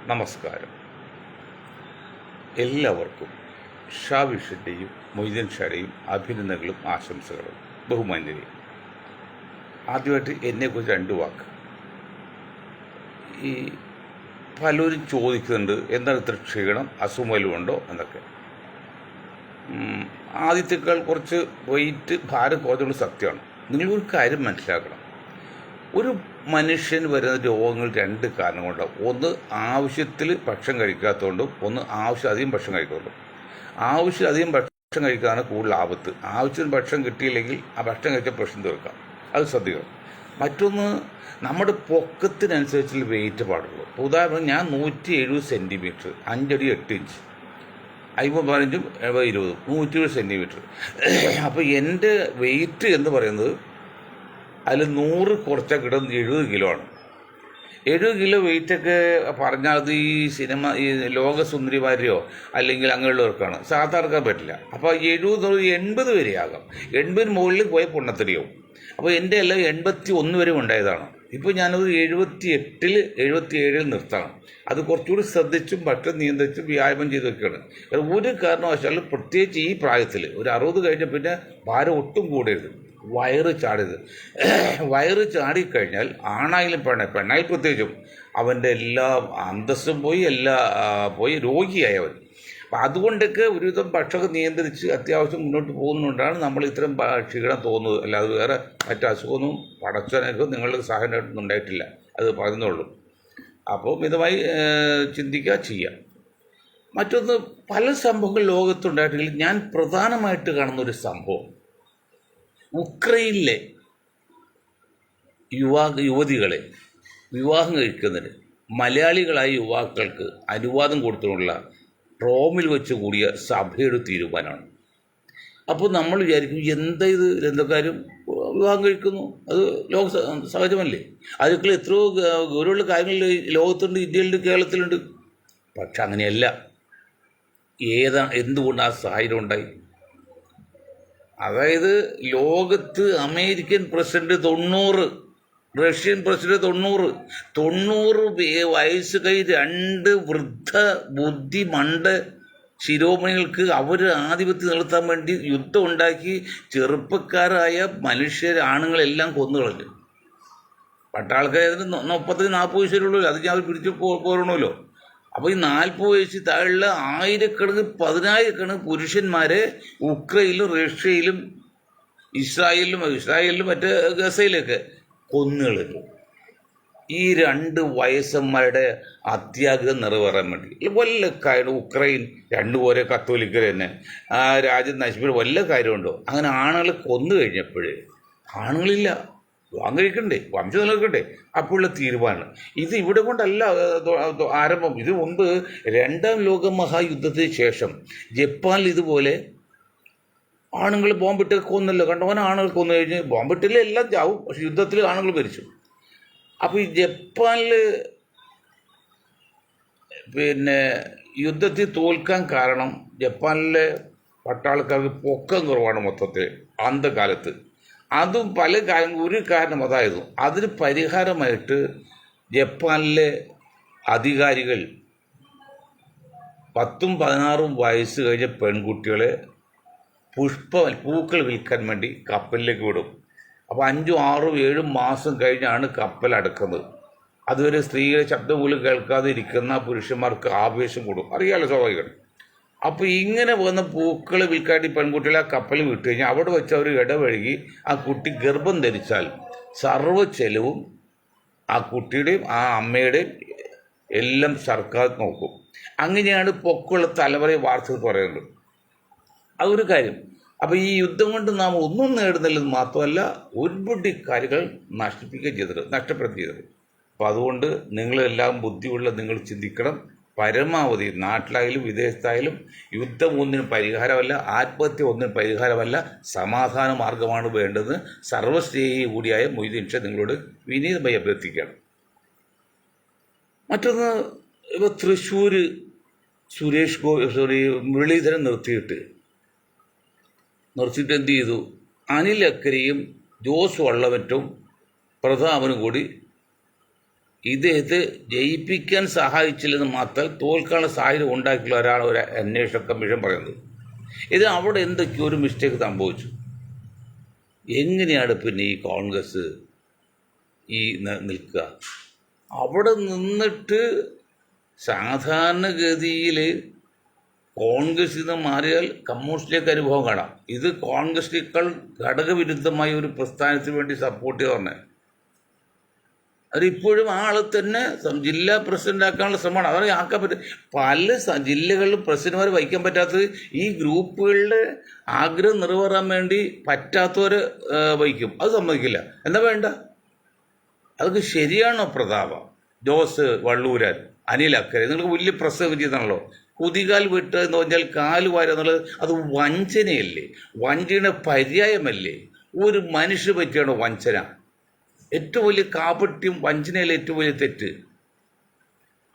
നമസ്കാരം. എല്ലാവർക്കും ഷാവിഷിൻ്റെയും മൊയ്തീൻ ഷായുടെയും അഭിനന്ദനങ്ങളും ആശംസകളും. ബഹുമാന്യരെ, ആദ്യമായിട്ട് എന്നെക്കുറിച്ച് 2 വാക്ക്. ഈ പലരും ചോദിക്കുന്നുണ്ട്, എന്താണ് ഇത്ര ക്ഷീണം, അസുഖമല്ലോ എന്നൊക്കെ. ആദ്യത്തേക്കാൾ കുറച്ച് വെയിറ്റ് ഭാരം കുറച്ചുകൊണ്ട് സത്യമാണ്. നിങ്ങളൊരു കാര്യം മനസ്സിലാക്കണം. ഒരു മനുഷ്യൻ വരുന്ന രോഗങ്ങൾ 2 കാരണം കൊണ്ടാണ്. ഒന്ന് ആവശ്യത്തിൽ ഭക്ഷണം കഴിക്കാത്തതുകൊണ്ടും, ഒന്ന് ആവശ്യമധികം ഭക്ഷണം കഴിക്കുന്നുണ്ടും. ആവശ്യമധികം ഭക്ഷണം കഴിക്കാനാണ് കൂടുതൽ ആപത്ത്. ആവശ്യത്തിന് ഭക്ഷണം കിട്ടിയില്ലെങ്കിൽ ആ ഭക്ഷണം കഴിച്ച പ്രശ്നം തീർക്കാം, അത് ശ്രദ്ധിക്കണം. മറ്റൊന്ന്, നമ്മുടെ പൊക്കത്തിനനുസരിച്ചുള്ള വെയിറ്റ് പാടുള്ളൂ. ഇപ്പോൾ ഉദാഹരണം, ഞാൻ 170 സെൻറ്റിമീറ്റർ, 5 അടി 8 ഇഞ്ച്, 50 15 120 സെൻറ്റിമീറ്റർ. അപ്പോൾ എൻ്റെ വെയിറ്റ് എന്ന് പറയുന്നത് അതിൽ 100 കുറച്ചാൽ കിട്ടുന്നത് 70 കിലോ ആണ്. 70 കിലോ വെയിറ്റൊക്കെ പറഞ്ഞാൽ അത് ഈ സിനിമ, ഈ ലോകസുന്ദരിമാരെയോ അല്ലെങ്കിൽ അങ്ങനെയുള്ളവർക്കാണ്, സാധാരണക്കാൻ പറ്റില്ല. അപ്പോൾ 70 80 വരെ ആകാം. 80 മുകളിൽ പോയ പൊണ്ണത്തടിയാവും. അപ്പോൾ എൻ്റെ എല്ലാം 81 വരെ ഉണ്ടായതാണ്. ഇപ്പോൾ ഞാനത് 78 77 നിർത്തണം. അത് കുറച്ചുകൂടി ശ്രദ്ധിച്ചും ഭക്ഷണം നിയന്ത്രിച്ചും വ്യായാമം ചെയ്തൊക്കെയാണ്. ഒരു കാരണവശാലും പ്രത്യേകിച്ച് ഈ പ്രായത്തിൽ ഒരു 60 കഴിഞ്ഞ പിന്നെ ഭാരം ഒട്ടും കൂടരുത്, വയറ് ചാടരുത്. വയറ് ചാടിക്കഴിഞ്ഞാൽ ആണായാലും പെണ്ണായാലും പ്രത്യേകിച്ചും അവൻ്റെ എല്ലാ അന്തസ്സും പോയി, പോയി, രോഗിയായി അവൻ. അപ്പം അതുകൊണ്ടൊക്കെ ഒരുവിധം ഭക്ഷണം നിയന്ത്രിച്ച് അത്യാവശ്യം മുന്നോട്ട് പോകുന്നതുകൊണ്ടാണ് നമ്മൾ ഇത്തരം ക്ഷീണം തോന്നുന്നത്. അല്ലാതെ വേറെ മറ്റു അസുഖമൊന്നും പടച്ചനക്കും നിങ്ങളുടെ സഹായമായിട്ടൊന്നും ഉണ്ടായിട്ടില്ല, അത് പറയുന്നുള്ളൂ. അപ്പോൾ മിതമായി ചിന്തിക്കുക, ചെയ്യാം. മറ്റൊന്ന്, പല സംഭവങ്ങൾ ലോകത്തുണ്ടായിട്ടെങ്കിൽ ഞാൻ പ്രധാനമായിട്ട് കാണുന്ന ഒരു സംഭവം, ഉക്രൈനിലെ യുവതികളെ വിവാഹം കഴിക്കുന്നതിന് മലയാളികളായ യുവാക്കൾക്ക് അനുവാദം കൊടുത്തുള്ള റോമിൽ വെച്ച് കൂടിയ സഭയുടെ തീരുമാനമാണ്. അപ്പോൾ നമ്മൾ വിചാരിക്കും, എന്താ കാര്യം, വിവാഹം കഴിക്കുന്നു, അത് ലോക സഹജമല്ലേ. അതൊക്കെ എത്രയോ ഗൗരവമുള്ള കാര്യങ്ങൾ ലോകത്തുണ്ട്, ഇന്ത്യയിലുണ്ട്, കേരളത്തിലുണ്ട്. പക്ഷെ അങ്ങനെയല്ല. എന്തുകൊണ്ട് ആ സാഹചര്യം ഉണ്ടായി? അതായത് ലോകത്ത് അമേരിക്കൻ പ്രസിഡന്റ് 90, റഷ്യൻ പ്രസിഡന്റ് 90 വയസ്സ് കൈ 2 വൃദ്ധ ബുദ്ധി മണ്ട ശിരോമണികൾക്ക് അവർ ആധിപത്യം നിർത്താൻ വേണ്ടി യുദ്ധം ഉണ്ടാക്കി ചെറുപ്പക്കാരായ ആണുങ്ങളെല്ലാം കൊന്നുകളഞ്ഞു. പട്ടാൾക്കാരതിന് 30-40 വയസ്സുള്ളൂ, അത് ഞാൻ പിടിച്ചു പോരണമല്ലോ. അപ്പോൾ ഈ 40 വയസ്സിൽ താഴെയുള്ള 1000-10,000 പുരുഷന്മാരെ ഉക്രൈനിലും റഷ്യയിലും ഇസ്രായേലിലും മറ്റ് ഗസയിലൊക്കെ കൊന്നുകളഞ്ഞു. ഈ 2 വയസ്സന്മാരുടെ അത്യാഗ്രഹം നിറവേറാൻ വേണ്ടി വല്ല കാര്യം. ഉക്രൈൻ 2 പോരെ കത്തോലിക്കർ തന്നെ, ആ രാജ്യം നശിപ്പിച്ച വല്ല കാര്യമുണ്ടോ? അങ്ങനെ ആണുങ്ങളെ കൊന്നു കഴിഞ്ഞപ്പോഴേ ആണുങ്ങളില്ല, വിവാഹം കഴിക്കണ്ടേ, വംശം നിലനിൽക്കണ്ടേ, അപ്പോഴുള്ള തീരുമാനം. ഇത് ഇവിടെ കൊണ്ടല്ല ആരംഭം. ഇത് മുമ്പ് 2ാം ലോക മഹായുദ്ധത്തിന് ശേഷം ജപ്പാനിൽ ഇതുപോലെ ആണുങ്ങൾ ബോംബിട്ട് കൊന്നല്ലോ. കണ്ടവൻ ആണുങ്ങൾ കൊന്നു കഴിഞ്ഞ് ബോംബിട്ടില്ല, എല്ലാം ചാവും, പക്ഷെ യുദ്ധത്തിൽ ആണുങ്ങൾ മരിച്ചു. അപ്പോൾ ഈ ജപ്പാനിൽ യുദ്ധത്തിൽ തോൽക്കാൻ കാരണം ജപ്പാനിലെ പട്ടാളക്കാർക്ക് പൊക്കം കുറവാണ് മൊത്തത്തിൽ അന്ധകാലത്ത്. അതും പല കാര്യങ്ങൾ, ഒരു കാരണം അതായിരുന്നു. അതിന് പരിഹാരമായിട്ട് ജപ്പാനിലെ അധികാരികൾ 10-16 വയസ്സ് കഴിഞ്ഞ പെൺകുട്ടികളെ പൂക്കൾ വിൽക്കാൻ വേണ്ടി കപ്പലിലേക്ക് വിടും. അപ്പോൾ 5, 6, 7 മാസം കഴിഞ്ഞാണ് കപ്പൽ അടുക്കുന്നത്. അതുവരെ സ്ത്രീകളെ ശബ്ദം പോലും കേൾക്കാതെ ഇരിക്കുന്ന പുരുഷന്മാർക്ക് ആവേശം കൂടും, അറിയാലോ, സ്വാഭാവികം. അപ്പോൾ ഇങ്ങനെ വന്ന പൂക്കളെ വിൽക്കാണ്ടി പെൺകുട്ടികളെ ആ കപ്പലിൽ വിട്ടു കഴിഞ്ഞാൽ അവിടെ വെച്ച് അവർ ഇടപഴകി ആ കുട്ടി ഗർഭം ധരിച്ചാൽ സർവ്വ ചെലവും ആ കുട്ടിയുടെയും ആ അമ്മയുടെയും എല്ലാം സർക്കാർ നോക്കും. അങ്ങനെയാണ് പൊക്കമുള്ള തലമുറയെ വാർത്തകൾ പറയുന്നത്. അതൊരു കാര്യം. അപ്പോൾ ഈ യുദ്ധം കൊണ്ട് നാം ഒന്നും നേടുന്നില്ലെന്ന് മാത്രമല്ല, ഒരുപടി കാര്യങ്ങൾ നഷ്ടപ്പെടുത്തി ചെയ്തത്. അപ്പോൾ അതുകൊണ്ട് നിങ്ങളെല്ലാം ബുദ്ധിയുള്ള നിങ്ങൾ ചിന്തിക്കണം. പരമാവധി നാട്ടിലായാലും വിദേശത്തായാലും യുദ്ധം ഒന്നിനും പരിഹാരമല്ല, ആത്മഹത്യ ഒന്നിനും പരിഹാരമല്ല, സമാധാന മാർഗമാണ് വേണ്ടത്. സർവ്വസ്നേഹി കൂടിയായ മൊയ്തീൻ ഷാ നിങ്ങളോട് വിനീതമായി അഭ്യർത്ഥിക്കുകയാണ്. മറ്റൊന്ന്, ഇപ്പോൾ തൃശ്ശൂർ മുരളീധരൻ നിർത്തിയിട്ട് എന്ത് ചെയ്തു? അനിൽ അക്കരയും ജോസ് വള്ളവറ്റും പ്രതാപനും കൂടി ഇദ്ദേഹത്തെ ജയിപ്പിക്കാൻ സഹായിച്ചില്ലെന്ന് മാത്രം തോൽക്കാനുള്ള സാഹചര്യം ഉണ്ടാക്കിയുള്ള ഒരാൾ ഒരു അന്വേഷണ കമ്മീഷൻ പറയുന്നത്. ഇത് അവിടെ എന്തൊക്കെയോ ഒരു മിസ്റ്റേക്ക് സംഭവിച്ചു. എങ്ങനെയാണ് പിന്നെ ഈ കോൺഗ്രസ് നിൽക്കുക? അവിടെ നിന്നിട്ട് സാധാരണഗതിയിൽ കോൺഗ്രസിൽ നിന്ന് മാറിയാൽ കമ്മ്യൂണിസ്റ്റിലേക്ക് അനുഭവം കാണാം. ഇത് കോൺഗ്രസിനേക്കാൾ ഘടകവിരുദ്ധമായ ഒരു പ്രസ്ഥാനത്തിന് വേണ്ടി സപ്പോർട്ട് ചെയ്ത് പറഞ്ഞത്. അതിപ്പോഴും ആൾ തന്നെ ജില്ലാ പ്രസിഡന്റ് ആക്കാനുള്ള ശ്രമമാണ്. അവരെ ആക്കാൻ പറ്റും. പല ജില്ലകളിലും പ്രസിഡന്റുമാർ വഹിക്കാൻ പറ്റാത്തത് ഈ ഗ്രൂപ്പുകളുടെ ആഗ്രഹം നിറവേറാൻ വേണ്ടി പറ്റാത്തവർ വഹിക്കും. അത് സമ്മതിക്കില്ല. എന്താ വേണ്ട? അതൊക്കെ ശരിയാണോ? പ്രതാപം, ജോസ് വള്ളൂരാൻ, അനിൽ അക്കരെ, നിങ്ങൾക്ക് വലിയ പ്രസ് വിജയതാണല്ലോ. കുതികാൽ വിട്ട് എന്ന് പറഞ്ഞാൽ കാല് വാര എന്നുള്ളത് അത് വഞ്ചനയല്ലേ? വഞ്ചനയുടെ പര്യായമല്ലേ? ഒരു മനുഷ്യ പറ്റിയാണോ വഞ്ചന? ഏറ്റവും വലിയ കാപട്യം വഞ്ചനയിലെ ഏറ്റവും വലിയ തെറ്റ്.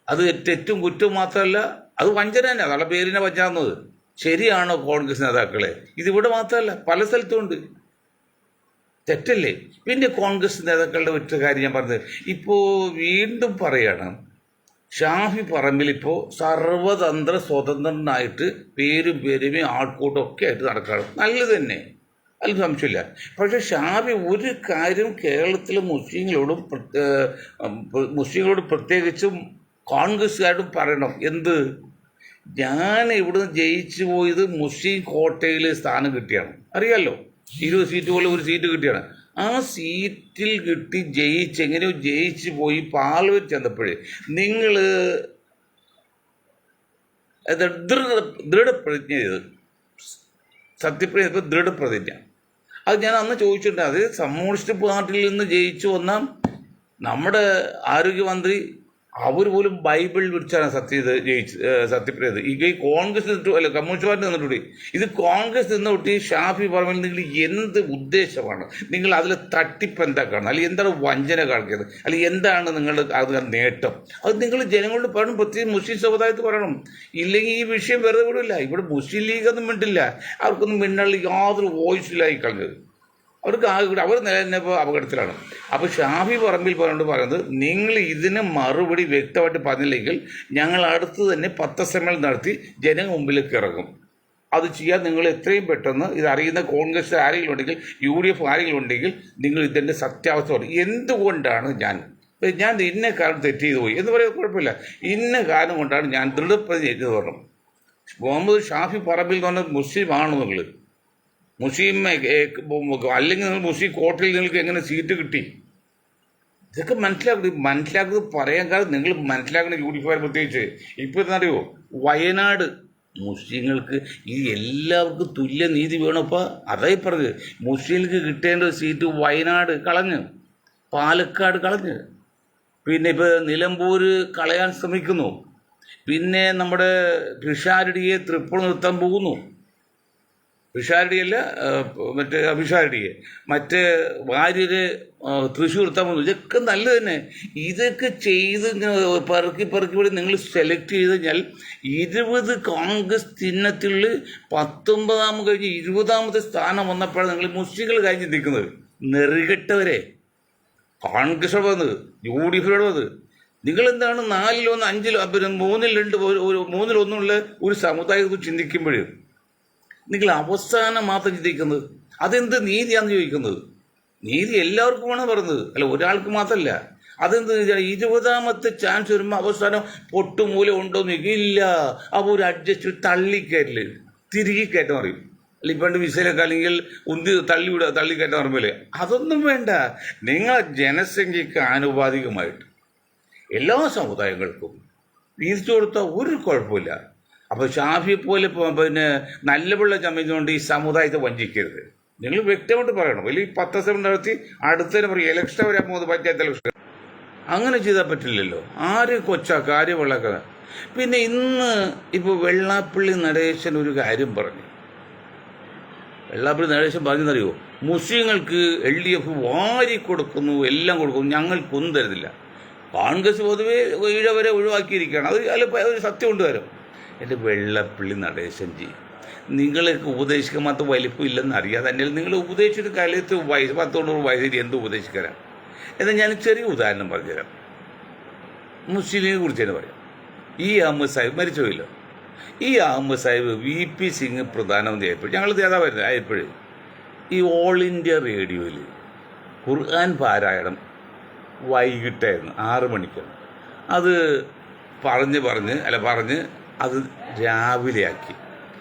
അത് തെറ്റും കുറ്റവും മാത്രമല്ല, അത് വഞ്ചന തന്നെ. അതാണ് പേരിനെ വഞ്ചാവുന്നത്. ശരിയാണോ കോൺഗ്രസ് നേതാക്കളെ? ഇതിവിടെ മാത്രമല്ല, പല സ്ഥലത്തും ഉണ്ട്. തെറ്റല്ലേ? പിന്നെ കോൺഗ്രസ് നേതാക്കളുടെ ഒറ്റ കാര്യം ഞാൻ പറഞ്ഞത്, ഇപ്പോൾ വീണ്ടും പറയാണ്, ഷാഫി പറമ്പിൽ ഇപ്പോൾ സർവതന്ത്ര സ്വതന്ത്രനായിട്ട് പേരും പെരുമയും ആൾക്കൂട്ടം ഒക്കെ ആയിട്ട് നടക്കുകയാണ്. നല്ലത് തന്നെ, അതിൽ സംശയമില്ല. പക്ഷെ ഷാഫി ഒരു കാര്യം കേരളത്തിലെ മുസ്ലിങ്ങളോട് പ്രത്യേകിച്ചും കോൺഗ്രസ്സുകാരോടും പറയണം. എന്ത്? ഞാൻ ഇവിടുന്ന് ജയിച്ചു പോയത് മുസ്ലിം കോട്ടയിൽ സ്ഥാനം കിട്ടിയാണ്. അറിയാമല്ലോ, 20 സീറ്റ് പോലെ ഒരു സീറ്റ് കിട്ടിയാണ്. ആ സീറ്റിൽ കിട്ടി എങ്ങനെയോ ജയിച്ചു പോയി പാർലമെന്റ് ചെന്നപ്പോഴേ നിങ്ങൾ ദൃഢപ്രതിജ്ഞ ചെയ്ത്, സത്യപ്രതിജ്ഞ, ദൃഢപ്രതിജ്ഞ. അത് ഞാൻ അന്ന് ചോദിച്ചിട്ടുണ്ട്. അത് കമ്മ്യൂണിസ്റ്റ് പാർട്ടിയിൽ നിന്ന് ജയിച്ചു വന്ന നമ്മുടെ ആരോഗ്യമന്ത്രി അവർ പോലും ബൈബിൾ വിളിച്ചാണ് സത്യപ്രതിജ്ഞ. ഈ കോൺഗ്രസ് നിന്നിട്ട് അല്ല, കമ്മ്യൂണിസ്റ്റ് പാർട്ടി നിന്നിട്ടുണ്ട്. ഇത് കോൺഗ്രസ് നിന്നിട്ട് ഷാഫി പറമ്പിൽ നിങ്ങൾ എന്ത് ഉദ്ദേശമാണ്? നിങ്ങൾ അതിൽ തട്ടിപ്പ് എന്താ കാണുന്നത്? അല്ലെങ്കിൽ എന്താണ് വഞ്ചന കാണിക്കുന്നത്? അല്ലെങ്കിൽ എന്താണ് നിങ്ങളുടെ അത് നേട്ടം? അത് നിങ്ങൾ ജനങ്ങളോട് പറയണം. പ്രത്യേകിച്ച് മുസ്ലിം സമുദായത്തിൽ പറയണം. ഇല്ലെങ്കിൽ ഈ വിഷയം വെറുതെ വിടില്ല. ഇവിടെ മുസ്ലിം ലീഗൊന്നും മിണ്ടില്ല. അവർക്കൊന്നും മിണ്ടാനുള്ള യാതൊരു വോയിസിലായി കളഞ്ഞത്. അവർ നിലനിന്നപ്പോൾ അപകടത്തിലാണ്. അപ്പോൾ ഷാഫി പറമ്പിൽ പറയുന്നത്, നിങ്ങൾ ഇതിന് മറുപടി വ്യക്തമായിട്ട് പറഞ്ഞില്ലെങ്കിൽ ഞങ്ങൾ അടുത്ത് തന്നെ പത്രസമ്മേളനം നടത്തി ജനങ്ങൾ മുമ്പിലേക്ക് ഇറങ്ങും. അത് ചെയ്യാൻ നിങ്ങൾ എത്രയും പെട്ടെന്ന് ഇതറിയുന്ന കോൺഗ്രസ് ആരെങ്കിലും ഉണ്ടെങ്കിൽ, UDF ആരെങ്കിലും ഉണ്ടെങ്കിൽ നിങ്ങൾ ഇതിൻ്റെ സത്യാവസ്ഥ പറയും. എന്തുകൊണ്ടാണ് ഞാൻ ഇന്ന കാര്യം തെറ്റ് ചെയ്തു പോയി എന്ന് പറയാൻ കുഴപ്പമില്ല. ഇന്ന കാര്യം കൊണ്ടാണ് ഞാൻ ദൃഢപ്രതിജ്ഞ ചെയ്തത് പറഞ്ഞു. മുഹമ്മദ് ഷാഫി പറമ്പിൽ എന്ന് പറഞ്ഞാൽ മുസ്ലിം ആണോ? നിങ്ങൾ മുസ്ലിം അല്ലെങ്കിൽ നിങ്ങൾ മുസ്ലിം കോട്ടയിൽ നിങ്ങൾക്ക് എങ്ങനെ സീറ്റ് കിട്ടി? ഇതൊക്കെ മനസ്സിലാക്കുന്നത് പറയാൻ കാരണം നിങ്ങൾ മനസ്സിലാക്കുന്ന UDF പ്രത്യേകിച്ച്. ഇപ്പോൾ എന്നറിയോ, വയനാട് മുസ്ലിങ്ങൾക്ക് ഈ എല്ലാവർക്കും തുല്യ നീതി വേണപ്പോൾ അതേ പറഞ്ഞത്. മുസ്ലിങ്ങൾക്ക് കിട്ടേണ്ട സീറ്റ് വയനാട് കളഞ്ഞ്, പാലക്കാട് കളഞ്ഞ്, പിന്നെ ഇപ്പോൾ നിലമ്പൂർ കളയാൻ ശ്രമിക്കുന്നു. പിന്നെ നമ്മുടെ പിഷാരടിയെ തൃപ്പൂർ നിർത്താൻ പോകുന്നു. പിഷാരടിയല്ല, മറ്റേ അഭിഷാരടിയെ, മറ്റേ വാര്യര് തൃശ്ശൂർ നിർത്താൻ പോകുന്നു. ഇതൊക്കെ നല്ലത് തന്നെ. ഇതൊക്കെ ചെയ്ത് പെറുക്കി കൂടി നിങ്ങൾ സെലക്ട് ചെയ്ത് കഴിഞ്ഞാൽ 20 കോൺഗ്രസ് ചിഹ്നത്തിൽ 19 കഴിഞ്ഞ് 20ാമത്തെ സ്ഥാനം വന്നപ്പോഴാണ് നിങ്ങൾ മുസ്ലിങ്ങൾ കഴിഞ്ഞ് നിൽക്കുന്നത്. നെറികെട്ടവരെ കോൺഗ്രസ് വന്നത്, UDF വന്നത്. നിങ്ങളെന്താണ് 4-1, 5-1, 3-1 ഒരു സമുദായത്തെ ചിന്തിക്കുമ്പോൾ നിങ്ങൾ അവസാനം മാത്രം ചിന്തിക്കുന്നത്? അതെന്ത് നീതിയാണെന്ന് ചോദിക്കുന്നത്? നീതി എല്ലാവർക്കുമാണ് പറഞ്ഞത്, അല്ല ഒരാൾക്ക് മാത്രമല്ല. അതെന്ത് 20ാമത്തെ ചാൻസ് വരുമ്പോൾ അവസാനം പൊട്ടുമൂല ഉണ്ടോന്ന് ഇല്ല. അപ്പോൾ ഒരു അഡ്ജസ്റ്റ് തള്ളിക്കയറ്റില് തിരികെ കയറ്റം അറിയും. അല്ലെങ്കിൽ പണ്ട് വിസയിലൊക്കെ അല്ലെങ്കിൽ തള്ളിക്കയറ്റം പറയുമ്പോലെ അതൊന്നും വേണ്ട. നിങ്ങളെ ജനസംഖ്യക്ക് ആനുപാതികമായിട്ട് എല്ലാ സമുദായങ്ങൾക്കും വീതിച്ചു കൊടുത്താൽ ഒരു കുഴപ്പമില്ല. അപ്പോൾ ഷാഫിയെ പോലെ പിന്നെ നല്ല പിള്ള ചമയുന്നതുകൊണ്ട് ഈ സമുദായത്തെ വഞ്ചിക്കരുത്. നിങ്ങൾ വ്യക്തമായിട്ട് പറയണം. വലിയ 10 സെവൻ നടത്തി അടുത്തതിന് പറയും ഇലക്ഷൻ വരാൻ പോകുന്നത്, പഞ്ചായത്ത് ഇലക്ഷൻ. അങ്ങനെ ചെയ്താൽ പറ്റില്ലല്ലോ. ആര് കാര്യം വെള്ളക്കഥ. പിന്നെ ഇന്ന് ഇപ്പോൾ വെള്ളാപ്പള്ളി നടേശൻ ഒരു കാര്യം പറഞ്ഞു. വെള്ളാപ്പള്ളി നടേശൻ പറഞ്ഞെന്നറിയോ, മുസ്ലിങ്ങൾക്ക് LDF വാരി കൊടുക്കുന്നു, എല്ലാം കൊടുക്കുന്നു, ഞങ്ങൾക്കൊന്നും തരുന്നില്ല. കോൺഗ്രസ് പൊതുവെ ഈഴവരെ ഒഴിവാക്കിയിരിക്കുകയാണ്. അതിൽ ഒരു സത്യം കൊണ്ടുവരും. എൻ്റെ വെള്ളാപ്പള്ളി നടേശൻജി, നിങ്ങൾക്ക് ഉപദേശിക്കാൻ മാത്രം വലിപ്പമില്ലെന്ന് അറിയാതെ തന്നെ നിങ്ങൾ ഉപദേശിച്ചിട്ട് കാലത്ത് 10-90 വയസ്സിൽ എന്ത് ഉപദേശിക്കാനാണ്? എന്നാൽ ഞാൻ ചെറിയ ഉദാഹരണം പറഞ്ഞുതരാം. മുസ്ലിം ലീഗിനെ കുറിച്ച് തന്നെ പറയാം. ഈ അഹമ്മദ് സാഹിബ് മരിച്ചുപോയില്ലോ. ഈ അഹമ്മദ് സാഹിബ് VP സിംഗ് പ്രധാനമന്ത്രി ആയപ്പോൾ, ഞങ്ങൾ നേതാവായിരുന്നു ആയപ്പോൾ, ഈ ഓൾ ഇന്ത്യ റേഡിയോയിൽ ഖുർആൻ പാരായണം വൈകിട്ടായിരുന്നു 6 മണിക്കാണ്. അത് പറഞ്ഞ് അത് രാവിലെ ആക്കി.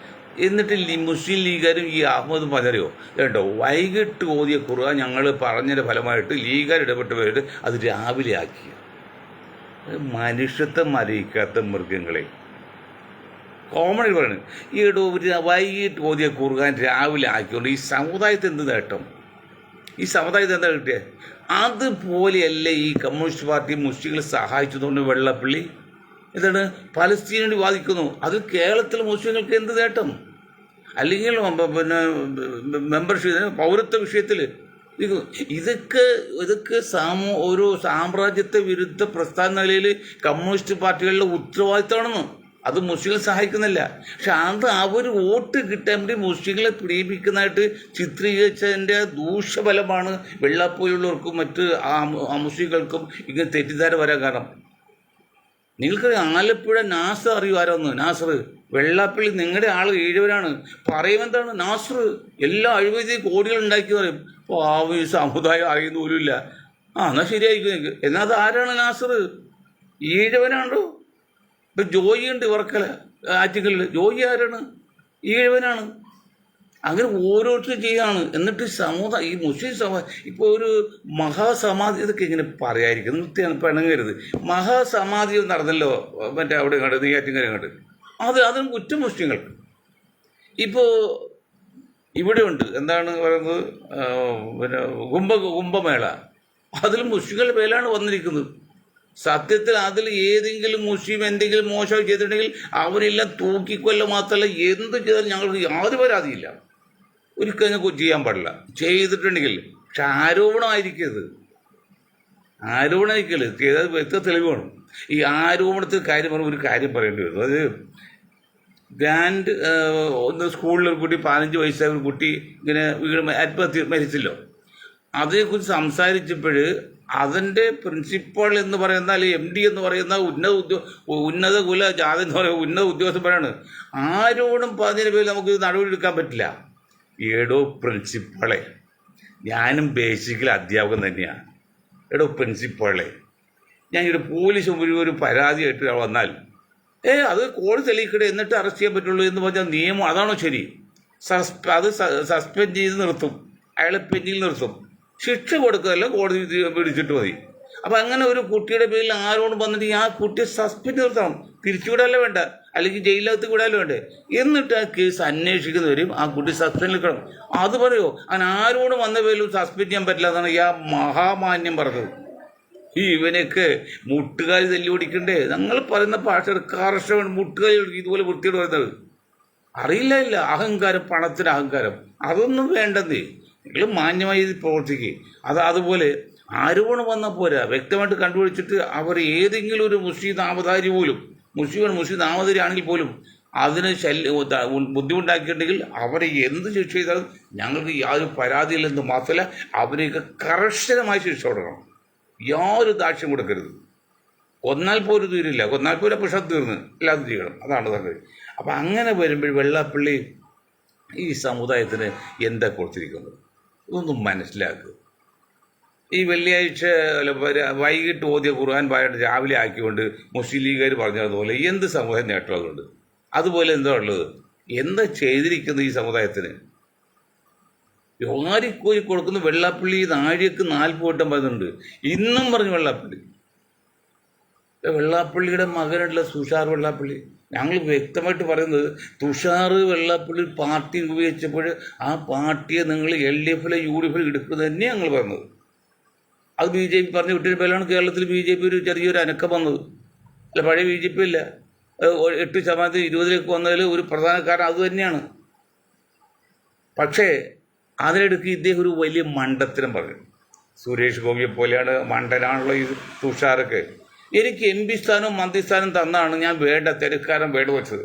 എന്നിട്ട് മുസ്ലിം ലീഗുകാരും ഈ അഹമ്മദ് പറഞ്ഞറിയോ കേട്ടോ, വൈകിട്ട് ഓതിയ ഖുർആൻ ഞങ്ങൾ പറഞ്ഞതിൻ്റെ ഫലമായിട്ട് ലീഗുകാർ ഇടപെട്ട് പോയിട്ട് അത് രാവിലെ ആക്കി. മനുഷ്യത്വം അറിയിക്കാത്ത മൃഗങ്ങളെ കോമഡി പറയുന്നത്. ഈ വൈകിട്ട് ഓതിയ ഖുർആൻ രാവിലെ ആക്കിക്കൊണ്ട് ഈ സമുദായത്തിന് എന്ത് നേട്ടം? ഈ സമുദായത്തിന് എന്താ കിട്ടിയത്? അതുപോലെയല്ല ഈ കമ്മ്യൂണിസ്റ്റ് പാർട്ടി മുസ്ലിങ്ങളെ സഹായിച്ചതുകൊണ്ട് വെള്ളപ്പള്ളി എന്താണ് പലസ്തീനു വേണ്ടി വാദിക്കുന്നു. അത് കേരളത്തിലെ മുസ്ലിങ്ങൾക്ക് എന്ത് നേട്ടം? അല്ലെങ്കിൽ പിന്നെ മെമ്പർഷിപ്പ് പൗരത്വ വിഷയത്തിൽ ഇതൊക്കെ ഓരോ സാമ്രാജ്യത്വ വിരുദ്ധ പ്രസ്ഥാന നിലയിൽ കമ്മ്യൂണിസ്റ്റ് പാർട്ടികളുടെ ഉത്തരവാദിത്തമാണെന്ന്. അത് മുസ്ലിങ്ങളെ സഹായിക്കുന്നില്ല. പക്ഷെ അത് അവർ വോട്ട് കിട്ടാൻ വേണ്ടി മുസ്ലിങ്ങളെ പ്രീണിപ്പിക്കുന്നതായിട്ട് ചിത്രീകരിച്ചതിൻ്റെ ദൂഷ്യഫലമാണ് വെള്ളാപ്പൂലുള്ളവർക്കും മറ്റ് മുസ്ലിങ്ങൾക്കും ഇങ്ങനെ തെറ്റിദ്ധാര വരാൻ കാരണം. നിങ്ങൾക്ക് ആലപ്പുഴ നാസർ അറിയൂ? ആരാന്ന് നാസർ? വെള്ളാപ്പള്ളി നിങ്ങളുടെ ആൾ ഈഴവനാണ്. പറയുമെന്താണ് നാസർ എല്ലാ അഴിമതി കോടികൾ ഉണ്ടാക്കി പറയും. അപ്പോൾ ഈ സമുദായം അറിയുന്ന പോലുമില്ല. എന്നാൽ ശരിയായിരിക്കും നിങ്ങൾക്ക്. എന്നാൽ അത് ആരാണ് നാസർ? ഈഴവനാണോ? ഇപ്പം ജോയി ഉണ്ട് വർക്കല ആറ്റിക്കലിൽ. ജോയി ആരാണ്? ഈഴവനാണ്. അങ്ങനെ ഓരോരുത്തരും ചെയ്യാണ്. എന്നിട്ട് ഈ മുസ്ലിം ഇപ്പോൾ ഒരു മഹാസമാധി, ഇതൊക്കെ ഇങ്ങനെ പറയാതിരിക്കും, നിർത്തിയാണ് പിണങ്ങരുത്. മഹാസമാധി നടന്നല്ലോ മറ്റേ അവിടെ കണ്ട് നെയ്യാറ്റിൻകര കണ്ട്. അതും കുറ്റം മുസ്ലിങ്ങൾക്ക്. ഇപ്പോൾ ഇവിടെ ഉണ്ട് എന്താണ് പറയുന്നത്, പിന്നെ കുംഭമേള, അതിൽ മുസ്ലിങ്ങളുടെ പേരിലാണ് വന്നിരിക്കുന്നത്. സത്യത്തിൽ അതിൽ ഏതെങ്കിലും മുസ്ലിം എന്തെങ്കിലും മോശം ചെയ്തിട്ടുണ്ടെങ്കിൽ അവരെല്ലാം തൂക്കിക്കൊല്ല മാത്രമല്ല എന്ത് ചെയ്താലും ഞങ്ങൾക്ക് യാതൊരു പരാതിയില്ല. ഒരിക്കലും ഞങ്ങൾക്ക് ചെയ്യാൻ പാടില്ല. ചെയ്തിട്ടുണ്ടെങ്കിൽ പക്ഷെ ആരോപണമായിരിക്കരുത്. ചെയ്തത് വ്യക്ത തെളിവ് വേണം. ഈ ആരോപണത്തിൽ കാര്യം പറഞ്ഞ ഒരു കാര്യം പറയേണ്ടി വരും. അത് ഒന്ന് സ്കൂളിൽ ഒരു കുട്ടി 15 വയസ്സായ ഒരു കുട്ടി ഇങ്ങനെ ആത്മഹത്യ മരിച്ചല്ലോ. അതേക്കുറിച്ച് സംസാരിച്ചപ്പോൾ അതിൻ്റെ പ്രിൻസിപ്പൾ എന്ന് പറയുന്ന അല്ലെങ്കിൽ MD എന്ന് പറയുന്ന ഉന്നത കുല ജാതി എന്ന് പറയുന്ന ഉന്നത ഉദ്യോഗസ്ഥന്മാരാണ്. ആരോടും അതിൻ്റെ പേരിൽ നമുക്ക് നടപടി എടുക്കാൻ പറ്റില്ല. ഏടോ പ്രിൻസിപ്പളെ, ഞാനും ബേസിക്കലി അധ്യാപകൻ തന്നെയാണ്. എടോ പ്രിൻസിപ്പളെ, ഞാൻ ഇവിടെ പോലീസ് ഒരു പരാതിയായിട്ട് വന്നാൽ അത് കോടതി തെളിയിക്കട്ടെ എന്നിട്ട് അറസ്റ്റ് ചെയ്യാൻ പറ്റുള്ളൂ എന്ന് പറഞ്ഞാൽ നിയമം അതാണോ ശരി? അത് സസ്പെൻഡ് ചെയ്ത് നിർത്തും, അയാളെ പെൻഡിൽ നിർത്തും, ശിക്ഷ കൊടുക്കുകയല്ല, കോടതി പിടിച്ചിട്ട് മതി. അപ്പം അങ്ങനെ ഒരു കുട്ടിയുടെ പേരിൽ ആരോടും വന്നിട്ട് ആ കുട്ടിയെ സസ്പെൻഡ് നിർത്തണം, പിരിച്ചുവിടാനല്ല വേണ്ട, അല്ലെങ്കിൽ ജയിലകത്ത് വിടാനല്ല വേണ്ടേ. എന്നിട്ട് ആ കേസ് അന്വേഷിക്കുന്നവരും ആ കുട്ടി സസ്പെൻഡ് നിൽക്കണം. അത് പറയുമോ? അങ്ങനെ ആരോടും വന്ന പേരിലും സസ്പെൻഡ് ചെയ്യാൻ പറ്റില്ല എന്നാണ് ഈ മഹാമാന്യം പറഞ്ഞത്. ഇവനൊക്കെ മുട്ടുകാരി തല്ലി ഓടിക്കണ്ടേ? ഞങ്ങൾ പറയുന്ന ഭാഷ കർഷകൻ മുട്ടുകാരി ഇതുപോലെ വൃത്തിയോട് പറയുന്നത് അറിയില്ല. അഹങ്കാരം, പണത്തിന് അഹങ്കാരം, അതൊന്നും വേണ്ടെന്നേ. നിങ്ങൾ മാന്യമായി പ്രവർത്തിക്കുക. അതുപോലെ ആരോപണം വന്നാൽ പോരാ, വ്യക്തമായിട്ട് കണ്ടുപിടിച്ചിട്ട് അവർ ഏതെങ്കിലും ഒരു മുസ്ലിം നാമധാരി പോലും മുസ്ലിം നാമധാരി ആണെങ്കിൽ പോലും അതിന് ബുദ്ധിമുട്ടാക്കിയിട്ടുണ്ടെങ്കിൽ അവരെ എന്ത് ശിക്ഷ ചെയ്താലും ഞങ്ങൾക്ക് യാതൊരു പരാതിയില്ലെന്ന് മാത്രമല്ല, അവരെയൊക്കെ കർശനമായി ശിക്ഷ കൊടുക്കണം. യാതൊരു ദാക്ഷ്യം കൊടുക്കരുത്. കൊന്നാൽ പോലും തീരില്ല, കൊന്നാൽ പോലും പക്ഷം തീർന്ന് എല്ലാതും ചെയ്യണം. അതാണ് സംഗതി. അപ്പം അങ്ങനെ വരുമ്പോൾ വെള്ളാപ്പള്ളി ഈ സമുദായത്തിന് എന്താ കൊടുത്തിരിക്കുന്നത് ഇതൊന്നും മനസ്സിലാക്കുക. ഈ വെള്ളിയാഴ്ച വൈകിട്ട് ഓതിയ ഖുർആൻ പാരായണം രാവിലെ ആക്കിക്കൊണ്ട് മുസ്ലിം ലീഗുകാർ പറഞ്ഞതുപോലെ എന്ത് സമൂഹം നേട്ടം അതുകൊണ്ട്? അതുപോലെ എന്താ ഉള്ളത്? എന്താ ചെയ്തിരിക്കുന്നത് ഈ സമുദായത്തിന്? യോങ്ങാരിക്കോരി കൊടുക്കുന്ന വെള്ളാപ്പള്ളി നാഴികക്ക് 40 വട്ടം പറയുന്നുണ്ട്. ഇന്നും പറഞ്ഞു വെള്ളാപ്പള്ളിയുടെ മകനുള്ള തുഷാർ വെള്ളാപ്പള്ളി. ഞങ്ങൾ വ്യക്തമായിട്ട് പറയുന്നത്, തുഷാർ വെള്ളാപ്പള്ളി പാർട്ടി ഉപയോഗിച്ചപ്പോൾ ആ പാർട്ടിയെ നിങ്ങൾ LDFിലെ UDFിൽ എടുക്കുന്നത് തന്നെയാണ് ഞങ്ങൾ പറഞ്ഞത്. അത് BJP പറഞ്ഞു വിട്ടൊരു പേരാണ് കേരളത്തിൽ BJP ഒരു ചെറിയൊരു അനക്കം വന്നത്. അല്ല, പഴയ BJP ഇല്ല, 8% 20 വന്നതിൽ ഒരു പ്രധാന കാരണം അത് തന്നെയാണ്. പക്ഷേ അതിനിടയ്ക്ക് ഇദ്ദേഹം ഒരു വലിയ മണ്ടത്തരം പറഞ്ഞു. സുരേഷ് ഗോപിയെ പോലെയാണ് മണ്ടനാണല്ലോ ഈ തുഷാറൊക്കെ. എനിക്ക് MP സ്ഥാനവും മന്ത്രിസ്ഥാനവും തന്നാണ് ഞാൻ തിരക്കാരൻ വേണ്ട വെച്ചത്.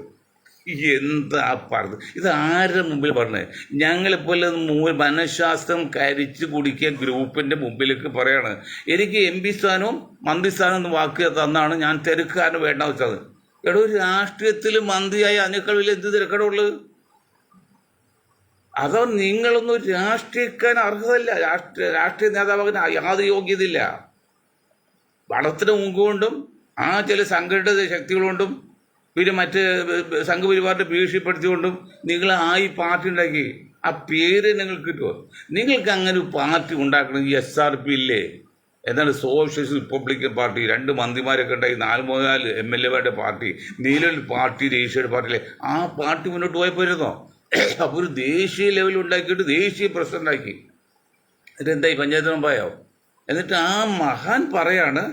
എന്താ പറഞ്ഞത്? ഇത് ആരുടെ മുമ്പിൽ പറഞ്ഞത്? ഞങ്ങളെപ്പോലെ മനഃശാസ്ത്രം കരിച്ച് കുടിക്കിയ ഗ്രൂപ്പിൻ്റെ മുമ്പിലേക്ക് പറയാണ് എനിക്ക് MP സ്ഥാനവും മന്ത്രി സ്ഥാനവും എന്ന് വാക്ക് തന്നാണ് ഞാൻ തിരക്കാരന് വേണ്ട വെച്ചത്. എടോ, രാഷ്ട്രീയത്തിൽ മന്ത്രിയായി അതിനേക്കാൾ വലിയ എന്ത് തിരക്കടുള്ളത്? അതോ നിങ്ങളൊന്നും രാഷ്ട്രീയക്കാൻ അർഹതല്ല, രാഷ്ട്രീയ നേതാവാകാൻ യാതൊരു യോഗ്യതയില്ല. പണത്തിന് മുമ്പുകൊണ്ടും ചില സംഘടിത ശക്തികളുകൊണ്ടും പിന്നെ മറ്റ് സംഘപരിവാറിൻ്റെ ഭീഷണിപ്പെടുത്തിക്കൊണ്ടും നിങ്ങൾ പാർട്ടി ഉണ്ടാക്കി. ആ പേര് നിങ്ങൾക്ക് കിട്ടുമോ? നിങ്ങൾക്ക് അങ്ങനെ ഒരു പാർട്ടി ഉണ്ടാക്കണം. ഈ SRP ഇല്ലേ, എന്താണ് സോഷ്യലിസ്റ്റ് റിപ്പബ്ലിക്കൻ പാർട്ടി, 2 മന്ത്രിമാരൊക്കെ ഉണ്ടായി, 4 MLA പാർട്ടി, നീലൊരു പാർട്ടി, രജിസ്റ്റേർഡ് പാർട്ടിയിലെ ആ പാർട്ടി മുന്നോട്ട് പോയപ്പോയിരുന്നോ? അപ്പോൾ ഒരു ദേശീയ ലെവലിൽ ഉണ്ടാക്കിയിട്ട് ദേശീയ പ്രസിഡന്റ് ആക്കി. ഇതെന്തായി പഞ്ചായത്ത് മെമ്പറായോ? എന്നിട്ട് ആ മഹാൻ പറയാണ്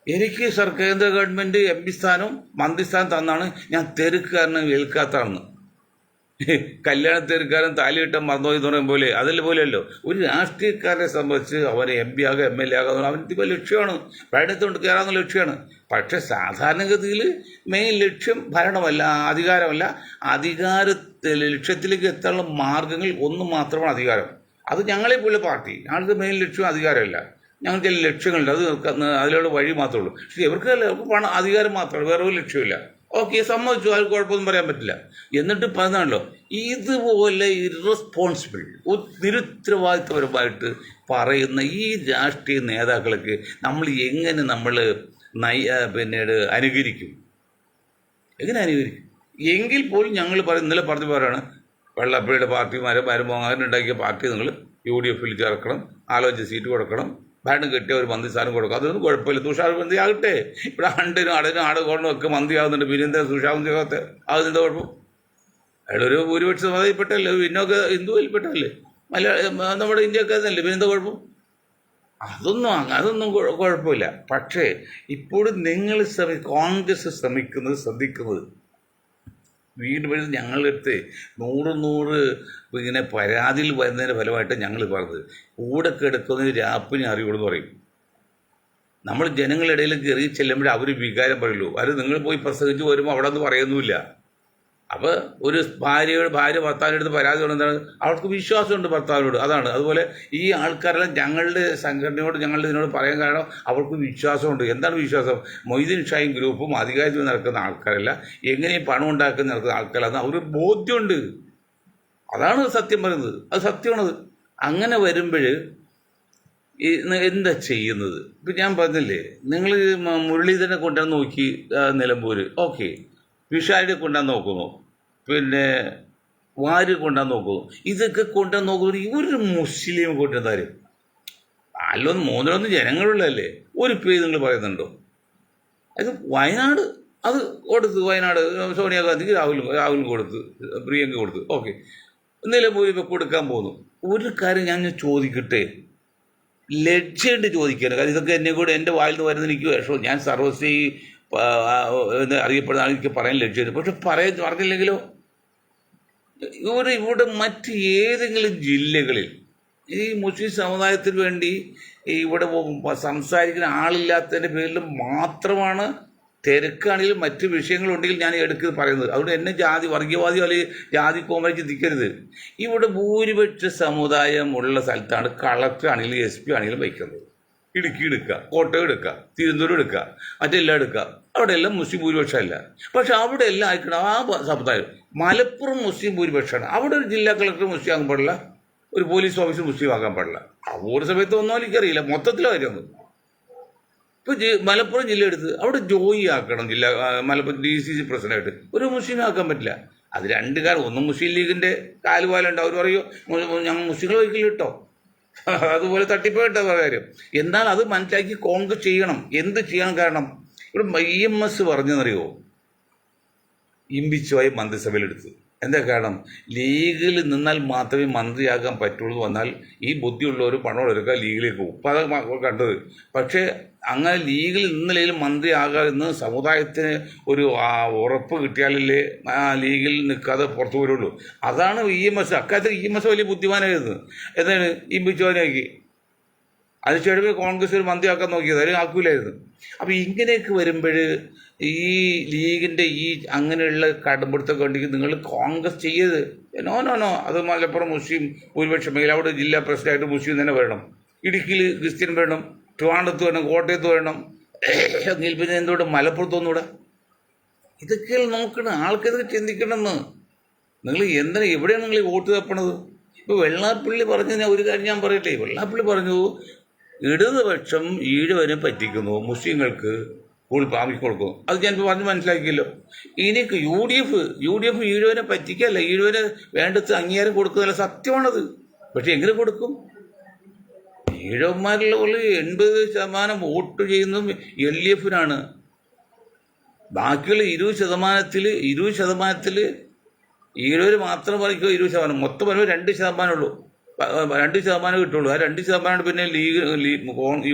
എനിക്ക് കേന്ദ്ര ഗവൺമെൻറ് MP സ്ഥാനവും മന്ത്രിസ്ഥാനം തന്നാണ് ഞാൻ തെരുക്കാരനെ ഏൽക്കാത്തതാണെന്ന്. കല്യാണ തെരുക്കാരൻ താലി കിട്ടാൻ മറന്നുപോയി എന്ന് പറയും പോലെ പോലെയല്ലോ ഒരു രാഷ്ട്രീയക്കാരനെ സംബന്ധിച്ച് അവന് MP ആകുക MLA ആകുക അവൻ്റെ ലക്ഷ്യമാണ്, ഭരണത്തുകൊണ്ട് കയറാവുന്ന ലക്ഷ്യമാണ്. പക്ഷെ സാധാരണഗതിയിൽ മെയിൻ ലക്ഷ്യം ഭരണമല്ല, അധികാരമല്ല. ലക്ഷ്യത്തിലേക്ക് എത്താനുള്ള മാർഗങ്ങൾ ഒന്ന് മാത്രമാണ് അധികാരം. അത് ഞങ്ങളെപ്പോലെ പാർട്ടി, ഞങ്ങൾക്ക് മെയിൻ ലക്ഷ്യം അധികാരമല്ല. ഞങ്ങൾക്ക് ചില ലക്ഷ്യങ്ങളുണ്ട്, അത് അതിലുള്ള വഴി മാത്രമേ ഉള്ളൂ. പക്ഷേ ഇവർക്ക് പണം അധികാരം മാത്രമാണ്, വേറെ ഒരു ലക്ഷ്യമില്ല. ഓക്കെ, സമ്മതിച്ചു, അത് കുഴപ്പമൊന്നും പറയാൻ പറ്റില്ല. എന്നിട്ട് പറഞ്ഞാണല്ലോ ഇതുപോലെ ഇറസ്പോൺസിബിൾ, നിരുത്തരവാദിത്വപരമായിട്ട് പറയുന്ന ഈ രാഷ്ട്രീയ നേതാക്കൾക്ക് നമ്മൾ എങ്ങനെ പിന്നീട് അനുകരിക്കും? എങ്ങനെ അനുകരിക്കും? എങ്കിൽ പോലും ഞങ്ങൾ ഇന്നലെ പറഞ്ഞവരാണ് വെള്ളപ്പള്ളിയുടെ പാർട്ടി മരുമോങ്ങാനുണ്ടാക്കിയ പാർട്ടി നിങ്ങൾ UDF-ൽ ചേർക്കണം, 4-5 സീറ്റ് കൊടുക്കണം, ഭരണം കിട്ടിയ ഒരു മന്ത്രിസ്ഥാനം കൊടുക്കും. അതൊന്നും കുഴപ്പമില്ല, തുഷാർ മന്ത്രി ആകട്ടെ. ഇവിടെ ആടുകൊണ്ടും ഒക്കെ മന്ത്രിയാകുന്നുണ്ട്, പിന്നെ എന്താ തുഷാർ മന്ത്രി ആകുന്നതിൻ്റെ കുഴപ്പം? അയാളൊരു ഭൂരിപക്ഷ സമുദായപ്പെട്ടല്ലേ, പിന്നൊക്കെ ഹിന്ദുവിൽപ്പെട്ടല്ലേ, നമ്മുടെ ഇന്ത്യക്കാരനല്ലേ, പിന്നെ എന്താ കുഴപ്പം? അതൊന്നും കുഴപ്പമില്ല. പക്ഷേ ഇപ്പോഴും നിങ്ങൾ കോൺഗ്രസ് ശ്രദ്ധിക്കുന്നത് വീണ്ടും ഞങ്ങളുടെ അടുത്ത് 100 ഇങ്ങനെ പരാതിയിൽ വരുന്നതിൻ്റെ ഫലമായിട്ട് ഞങ്ങൾ പറഞ്ഞത് കൂടെ കിടക്കുന്നതിന് രാപ്പിന് അറിയുള്ളൂ എന്ന് പറയും. നമ്മൾ ജനങ്ങളുടെ ഇടയിലേക്ക് കയറി ചെല്ലുമ്പോഴേ അവർ വികാരം പറയുള്ളൂ. അത് നിങ്ങൾ പോയി പ്രസംഗിച്ച് വരുമ്പോൾ അവിടെ ഒന്നും പറയുന്നുമില്ല. അപ്പോൾ ഒരു ഭാര്യ ഭർത്താവിനടുത്ത് പരാതി കൊണ്ടെന്താണ്, അവർക്ക് വിശ്വാസമുണ്ട് ഭർത്താവിനോട്, അതാണ്. അതുപോലെ ഈ ആൾക്കാരെല്ലാം ഞങ്ങളുടെ സംഘടനയോട് ഇതിനോട് പറയാൻ കാരണം അവർക്ക് വിശ്വാസമുണ്ട്. എന്താണ് വിശ്വാസം? മൊയ്തീൻ ഷായും ഗ്രൂപ്പും അധികാരത്തിൽ നടക്കുന്ന ആൾക്കാരല്ല, എങ്ങനെയും പണം ഉണ്ടാക്കുന്ന നടക്കുന്ന ആൾക്കാരാണ്, അവർ ബോധ്യമുണ്ട്. അതാണ് സത്യം പറയുന്നത്, അത് സത്യമാണത്. അങ്ങനെ വരുമ്പോൾ എന്താ ചെയ്യുന്നത്? ഇപ്പം ഞാൻ പറഞ്ഞില്ലേ, നിങ്ങൾ മുരളീധരനെ കൊണ്ടുവന്ന് നോക്കി നിലമ്പൂർ, ഓക്കെ, വിഷാരിനെ കൊണ്ടുവന്ന് നോക്കുന്നു, പിന്നെ വാര് കൊണ്ടുവന്ന് നോക്കുന്നു. ഇതൊക്കെ കൊണ്ടുവന്ന് നോക്കുന്നത് ഒരു മുസ്ലിം കൊണ്ടുവന്നാലും 3 ജനങ്ങളുള്ളതല്ലേ, ഒരു പേര് നിങ്ങൾ പറയുന്നുണ്ടോ? അത് വയനാട് അത് കൊടുത്ത്, വയനാട് സോണിയാഗാന്ധിക്ക് രാഹുൽ കൊടുത്ത്, പ്രിയങ്ക കൊടുത്ത്, ഓക്കെ, നിലമ്പൂർ ഇപ്പോൾ കൊടുക്കാൻ പോകുന്നു. ഒരു കാര്യം ഞാൻ ചോദിക്കട്ടെ, ലക്ഷ്യമുണ്ട് ചോദിക്കാൻ. കാരണം ഇതൊക്കെ എൻ്റെ വായിൽ നിന്ന് വരുന്ന എനിക്ക് വിഷമം. ഞാൻ സർവസ്വീ അറിയപ്പെടുന്ന ആൾക്ക് പറയാൻ ലക്ഷ്യമുണ്ട്. പക്ഷെ പറഞ്ഞില്ലെങ്കിലോ, ഇവിടെ മറ്റ് ഏതെങ്കിലും ജില്ലകളിൽ ഈ മുസ്ലിം സമുദായത്തിന് വേണ്ടി ഇവിടെ സംസാരിക്കുന്ന ആളില്ലാത്തതിൻ്റെ പേരിൽ മാത്രമാണ് തിരക്കാണെങ്കിലും മറ്റ് വിഷയങ്ങളുണ്ടെങ്കിൽ ഞാൻ പറയുന്നത്. അതുകൊണ്ട് എന്നെ വർഗീയവാദി അല്ലെങ്കിൽ ജാതി കോമ ചിന്തിക്കരുത്. ഇവിടെ ഭൂരിപക്ഷ സമുദായം ഉള്ള സ്ഥലത്താണ് കളക്ടർ ആണെങ്കിലും SP ആണെങ്കിലും വയ്ക്കുന്നത്. ഇടുക്കി എടുക്കുക, കോട്ടയം എടുക്കുക, തിരുവനന്തപുരം എടുക്കുക, മറ്റെല്ലാം എടുക്കുക, അവിടെ എല്ലാം മുസ്ലിം ഭൂരിപക്ഷമല്ല. പക്ഷെ അവിടെ എല്ലാം അയക്കണം ആ സമുദായം. മലപ്പുറം മുസ്ലിം ഭൂരിപക്ഷമാണ്, അവിടെ ഒരു ജില്ലാ കളക്ടർ മുസ്ലിം ആകാൻ പാടില്ല, ഒരു പോലീസ് ഓഫീസർ മുസ്ലിം ആകാൻ പാടില്ല. ഒരു സമയത്ത് ഒന്നും എനിക്കറിയില്ല, മൊത്തത്തിലെ കാര്യമൊന്നും. ഇപ്പോൾ മലപ്പുറം ജില്ല എടുത്ത് അവിടെ ജോയി ആക്കണം, മലപ്പുറം DCC പ്രസിഡന്റായിട്ട് ഒരു മുസ്ലിം ആക്കാൻ പറ്റില്ല. അത് 2 കാര്യം, ഒന്ന് മുസ്ലിം ലീഗിൻ്റെ കാലുപാലുണ്ട്, അവർ പറയോ ഞങ്ങൾ മുസ്ലിങ്ങൾ വയ്ക്കില്ല കേട്ടോ, അതുപോലെ തട്ടിപ്പോയിട്ട കാര്യം. എന്നാൽ അത് മനസ്സിലാക്കി കോൺഗ്രസ് ചെയ്യണം. എന്ത് ചെയ്യണം? കാരണം ഇവിടെ EMS പറഞ്ഞെന്നറിയോ, ഇമ്പിച്ചുവായി മന്ത്രിസഭയിലെടുത്ത്. എന്താ കാരണം? ലീഗിൽ നിന്നാൽ മാത്രമേ മന്ത്രിയാകാൻ പറ്റുള്ളൂ. വന്നാൽ ഈ ബുദ്ധിയുള്ളവർ പണം എടുക്കുക, ലീഗിലേക്ക് പോകും. അപ്പം അത് കണ്ടത്. പക്ഷേ അങ്ങനെ ലീഗിൽ നിന്നില്ലെങ്കിലും മന്ത്രിയാകാമെന്ന് സമുദായത്തിന് ഒരു ഉറപ്പ് കിട്ടിയാലല്ലേ ലീഗിൽ നിൽക്കാതെ പുറത്തു വരുള്ളൂ. അതാണ് EMS. അക്കാര്യത്തിൽ EMS വലിയ ബുദ്ധിമാനായിരുന്നു. എന്താണ് ഇമ്പിച്ചുവാനാക്കി അതിനുശേഷമേ കോൺഗ്രസ് ഒരു മന്ത്രിയാക്കാൻ നോക്കിയത്, അതിന് ആക്കൂലായിരുന്നു. അപ്പം ഇങ്ങനെയൊക്കെ വരുമ്പോൾ ഈ ലീഗിൻ്റെ ഈ അങ്ങനെയുള്ള കടുംപിടുത്തമൊക്കെ ഉണ്ടെങ്കിൽ നിങ്ങൾ കോൺഗ്രസ് ചെയ്യരുത്. നോ, അത് മലപ്പുറം മുസ്ലിം ഭൂരിപക്ഷം മേലാവൂർ ജില്ലാ പ്രസിഡന്റായിട്ട് മുസ്ലിം തന്നെ വരണം, ഇടുക്കിയിൽ ക്രിസ്ത്യൻ വരണം, ട്രിവാൻഡ്രത്ത് വരണം, കോട്ടയത്ത് വരണം, എങ്കിൽ പിന്നെ എന്തുകൊണ്ട് മലപ്പുറത്ത് ഒന്നുകൂടെ? ഇതൊക്കെയാണ് നോക്കണം, ആൾക്കിതൊക്കെ ചിന്തിക്കണമെന്ന്. നിങ്ങൾ എവിടെയാണ് നിങ്ങൾ വോട്ട് തപ്പണത്? ഇപ്പോൾ വെള്ളാപ്പള്ളി പറഞ്ഞു, ഞാൻ ഒരു കാര്യം ഞാൻ പറയട്ടെ, വെള്ളാപ്പള്ളി പറഞ്ഞു ഇടതുപക്ഷം ഈഴവനെ പറ്റിക്കുന്നു, മുസ്ലിങ്ങൾക്ക് പാമിക്ക് കൊടുക്കും. അത് ഞാനിപ്പോൾ പറഞ്ഞ് മനസ്സിലാക്കിയല്ലോ. ഇനിക്ക് യു ഡി എഫ് ഈഴവനെ പറ്റിക്കല്ല, ഈഴവന് വേണ്ടത് അംഗീകാരം കൊടുക്കുന്നതല്ല, സത്യമാണത്. പക്ഷെ എങ്ങനെ കൊടുക്കും? ഈഴവന്മാരിലുള്ള പോലെ 80% വോട്ട് ചെയ്യുന്നതും LDFനാണ്. ബാക്കിയുള്ള 20% ഈഴവർ മാത്രം പറയുക 20%, മൊത്തം പറയുമ്പോൾ 2% ഉള്ളൂ, 2% കിട്ടുള്ളൂ. ആ 2% പിന്നെ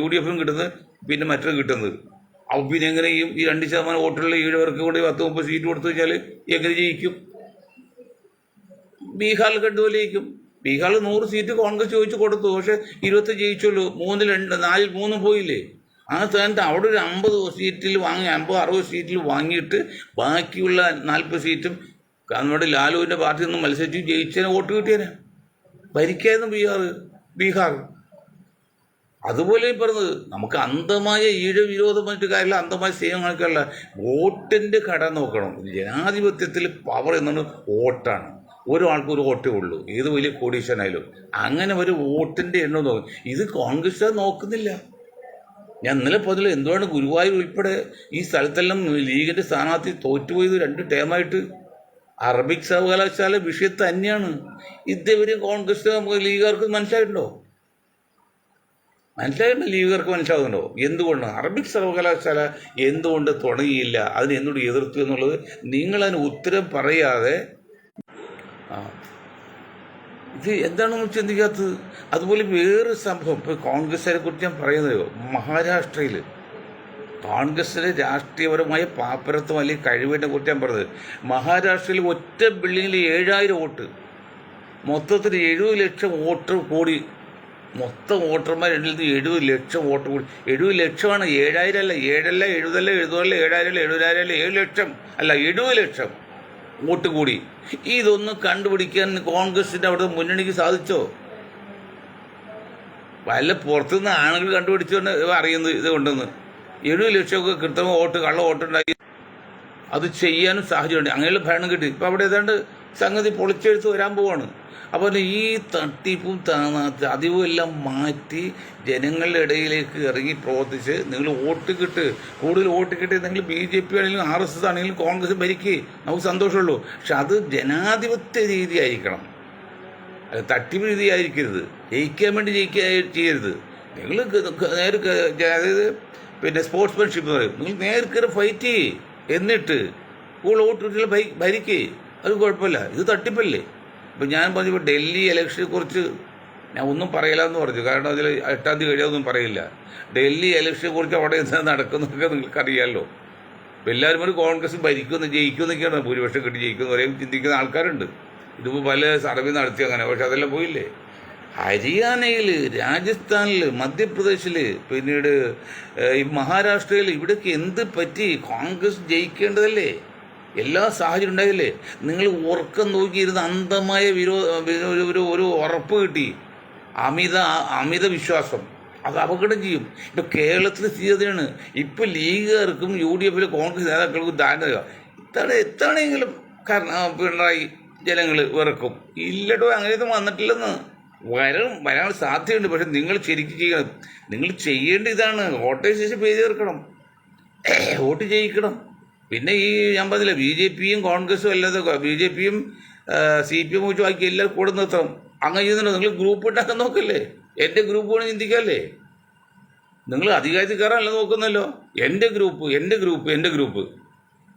UDFനും കിട്ടുന്നത്, പിന്നെ മറ്റൊരു കിട്ടുന്നത്. അപ്പോൾ പിന്നെ എങ്ങനെ ഈ 2% വോട്ടുള്ള ഈഴവർക്ക് കൊണ്ട് 10-30 സീറ്റ് കൊടുത്തു കഴിഞ്ഞാൽ എങ്ങനെ ജയിക്കും? ബീഹാറിൽ കണ്ടുപോലെ ജയിക്കും. ബീഹാറിൽ 100 സീറ്റ് കോൺഗ്രസ് ചോദിച്ചു കൊടുത്തു, പക്ഷെ 20 ജയിച്ചുള്ളൂ, 4-ൽ 3 പോയില്ലേ. ആ സ്ഥാനത്ത് അവിടെ ഒരു 50 സീറ്റിൽ വാങ്ങി, 50-60 സീറ്റിൽ വാങ്ങിയിട്ട് ബാക്കിയുള്ള 40 സീറ്റും നമ്മുടെ ലാലുവിൻ്റെ പാർട്ടിയിൽ നിന്ന് മത്സരിച്ച് ജയിച്ചതിന് വോട്ട് കിട്ടിയേനെ, ഭരിക്കായിരുന്നു ബീഹാർ. അതുപോലെ പറഞ്ഞത് നമുക്ക് അന്ധമായ വിരോധം മറ്റു കാര്യമില്ല, അന്ധമായ സ്നേഹം കാണിക്കാറില്ല. വോട്ടിൻ്റെ ഘടന നോക്കണം. ജനാധിപത്യത്തിൽ പവർ എന്നത് വോട്ടാണ്. ഒരാൾക്ക് ഒരു വോട്ടേ ഉള്ളൂ, ഏത് വലിയ കോടീശ്വരനായാലും. അങ്ങനെ ഒരു വോട്ടിൻ്റെ എണ്ണം നോക്കും. ഇത് കോൺഗ്രസ് നോക്കുന്നില്ല. ഞാൻ ഇന്നലെ പറഞ്ഞില്ല, എന്തുകൊണ്ട് ഗുരുവായൂർ ഉൾപ്പെടെ ഈ സ്ഥലത്തെല്ലാം ലീഗിൻ്റെ സ്ഥാനാർത്ഥി തോറ്റുപോയത് 2 ടേമായിട്ട്. അറബിക് സർവകലാശാല വിഷയം തന്നെയാണ്. ഇതേവരെ കോൺഗ്രസ് ലീഗുകാർക്ക് മനസ്സിലായിട്ടുണ്ടോ? ലീഗുകാർക്ക് മനസ്സിലാകുന്നുണ്ടോ? എന്തുകൊണ്ടാണ് അറബിക് സർവകലാശാല എന്തുകൊണ്ട് തുടങ്ങിയില്ല, അതിന് എന്തുകൊണ്ട് എതിർത്തു എന്നുള്ളത് നിങ്ങളതിന് ഉത്തരം പറയാതെ ഇത് എന്താണെന്ന് ചിന്തിക്കാത്തത്. അതുപോലെ വേറൊരു സംഭവം, ഇപ്പോൾ കോൺഗ്രസിനെ കുറിച്ച് ഞാൻ പറയുന്നത്, മഹാരാഷ്ട്രയിൽ കോൺഗ്രസിൻ്റെ രാഷ്ട്രീയപരമായ പാപ്പരത്വം അല്ലെങ്കിൽ കഴിവിനെ കുറിച്ച് ഞാൻ പറഞ്ഞത്. മഹാരാഷ്ട്രയിൽ ഒറ്റ ബിൽഡിങ്ങിൽ 7000 വോട്ട്, മൊത്തത്തിൽ 70 ലക്ഷം വോട്ട് കൂടി, മൊത്തം വോട്ടർമാർ 70 ലക്ഷം വോട്ട് കൂടി. 70 ലക്ഷമാണ്, 7000 അല്ല, 7 അല്ല, 70 അല്ല, 70 അല്ല, 7000 അല്ല, 70,000 അല്ല, 7 ലക്ഷം അല്ല, 70 ലക്ഷം വോട്ട് കൂടി. ഇതൊന്നും കണ്ടുപിടിക്കാൻ കോൺഗ്രസിൻ്റെ അവിടെ മുന്നണിക്ക് സാധിച്ചോ? വല്ല പുറത്തുനിന്ന് ആളുകൾ കണ്ടുപിടിച്ചുകൊണ്ട് അറിയുന്നത് ഇത് കൊണ്ടെന്ന്. 70 ലക്ഷമൊക്കെ കൃത്രിമ വോട്ട്, കള്ള വോട്ടുണ്ടായി അത് ചെയ്യാനും സാഹചര്യമുണ്ട്. അങ്ങനെയുള്ള ഭരണം കിട്ടി. ഇപ്പം അവിടെ ഏതാണ്ട് സംഗതി പൊളിച്ചെടുത്ത് വരാൻ പോവാണ്. അപ്പോൾ ഈ തട്ടിപ്പും ചതിവും എല്ലാം മാറ്റി ജനങ്ങളുടെ ഇടയിലേക്ക് ഇറങ്ങി പ്രവർത്തിച്ച് നിങ്ങൾ വോട്ട് കൂടുതൽ വോട്ട് കിട്ടി. നിങ്ങൾ BJP ആണെങ്കിലും RSS ആണെങ്കിലും കോൺഗ്രസ് ഭരിക്കുക, നമുക്ക് സന്തോഷമുള്ളൂ. പക്ഷെ അത് ജനാധിപത്യ രീതി ആയിരിക്കണം, അത് തട്ടിപ്പ് രീതി ആയിരിക്കരുത്. ജയിക്കാൻ വേണ്ടി ചെയ്യരുത്. നിങ്ങൾ അതായത് പിന്നെ സ്പോർട്സ്മാൻഷിപ്പ് പറയും, നിങ്ങൾ നേർക്കൊരു ഫൈറ്റ് ചെയ്യേ, എന്നിട്ട് കൂടുതൽ വോട്ട് കിട്ടിയാൽ ഭരിക്കേ, അത് കുഴപ്പമില്ല. ഇത് തട്ടിപ്പല്ലേ? ഇപ്പം ഞാൻ പറഞ്ഞപ്പോൾ ഡൽഹി ഇലക്ഷനെ കുറിച്ച് ഞാൻ ഒന്നും പറയില്ല എന്ന് പറഞ്ഞു, കാരണം അതിൽ 8-ാം തീയതി കഴിയാതൊന്നും പറയില്ല. ഡൽഹി ഇലക്ഷനെ കുറിച്ച് അവിടെ എന്താ നടക്കുന്നതൊക്കെ നിങ്ങൾക്കറിയാമല്ലോ. അപ്പോൾ എല്ലാവരും ഒരു കോൺഗ്രസ് ജയിക്കുമെന്നൊക്കെയാണ്, ഭൂരിപക്ഷം കിട്ടി ജയിക്കുമെന്ന് പറയും ചിന്തിക്കുന്ന ആൾക്കാരുണ്ട്. ഇതിപ്പോൾ പല സർവേ നടത്തി അങ്ങനെ, പക്ഷെ അതെല്ലാം പോയില്ലേ. ഹരിയാനയിൽ, രാജസ്ഥാനിൽ, മധ്യപ്രദേശിൽ, പിന്നീട് ഈ മഹാരാഷ്ട്രയിൽ, ഇവിടെയൊക്കെ എന്ത് പറ്റി? കോൺഗ്രസ് ജയിക്കേണ്ടതല്ലേ? എല്ലാ സാഹചര്യം ഉണ്ടായില്ലേ? നിങ്ങൾ ഉറക്കം നോക്കിയിരുന്ന അന്ധമായ ഒരു ഉറപ്പ് കിട്ടി, അമിത വിശ്വാസം, അത് അപകടം ചെയ്യും. ഇപ്പം കേരളത്തിൽ സ്ഥിതിയാണ്. ഇപ്പം ലീഗുകാർക്കും UDF കോൺഗ്രസ് നേതാക്കൾക്കും ധാരണ എത്താണെങ്കിലും പിണറായി ജനങ്ങൾ വെറുക്കും. ഇല്ലടോ, അങ്ങനെയൊന്നും വന്നിട്ടില്ലെന്ന്. വരാൻ സാധ്യതയുണ്ട്. പക്ഷെ നിങ്ങൾ ശരിക്കും ചെയ്യണം. നിങ്ങൾ ചെയ്യേണ്ട ഇതാണ്, വോട്ടേഴ്സ് പേ ചേർക്കണം, വോട്ട് ചെയ്യിക്കണം. പിന്നെ ഈ ഞാൻ പറഞ്ഞില്ല, BJPയും കോൺഗ്രസും അല്ലാതെ BJPയും CPM വെച്ച് ബാക്കി എല്ലാവരും കൂടെ നിർത്തണം. അങ്ങനെ ചെയ്യുന്നുണ്ടോ? നിങ്ങൾ ഗ്രൂപ്പ് ഉണ്ടാക്കാൻ നോക്കല്ലേ? എൻ്റെ ഗ്രൂപ്പ് വേണം ചിന്തിക്കാമല്ലേ? നിങ്ങൾ അധികാരത്തിൽ കയറാനല്ല നോക്കുന്നല്ലോ. എൻ്റെ ഗ്രൂപ്പ്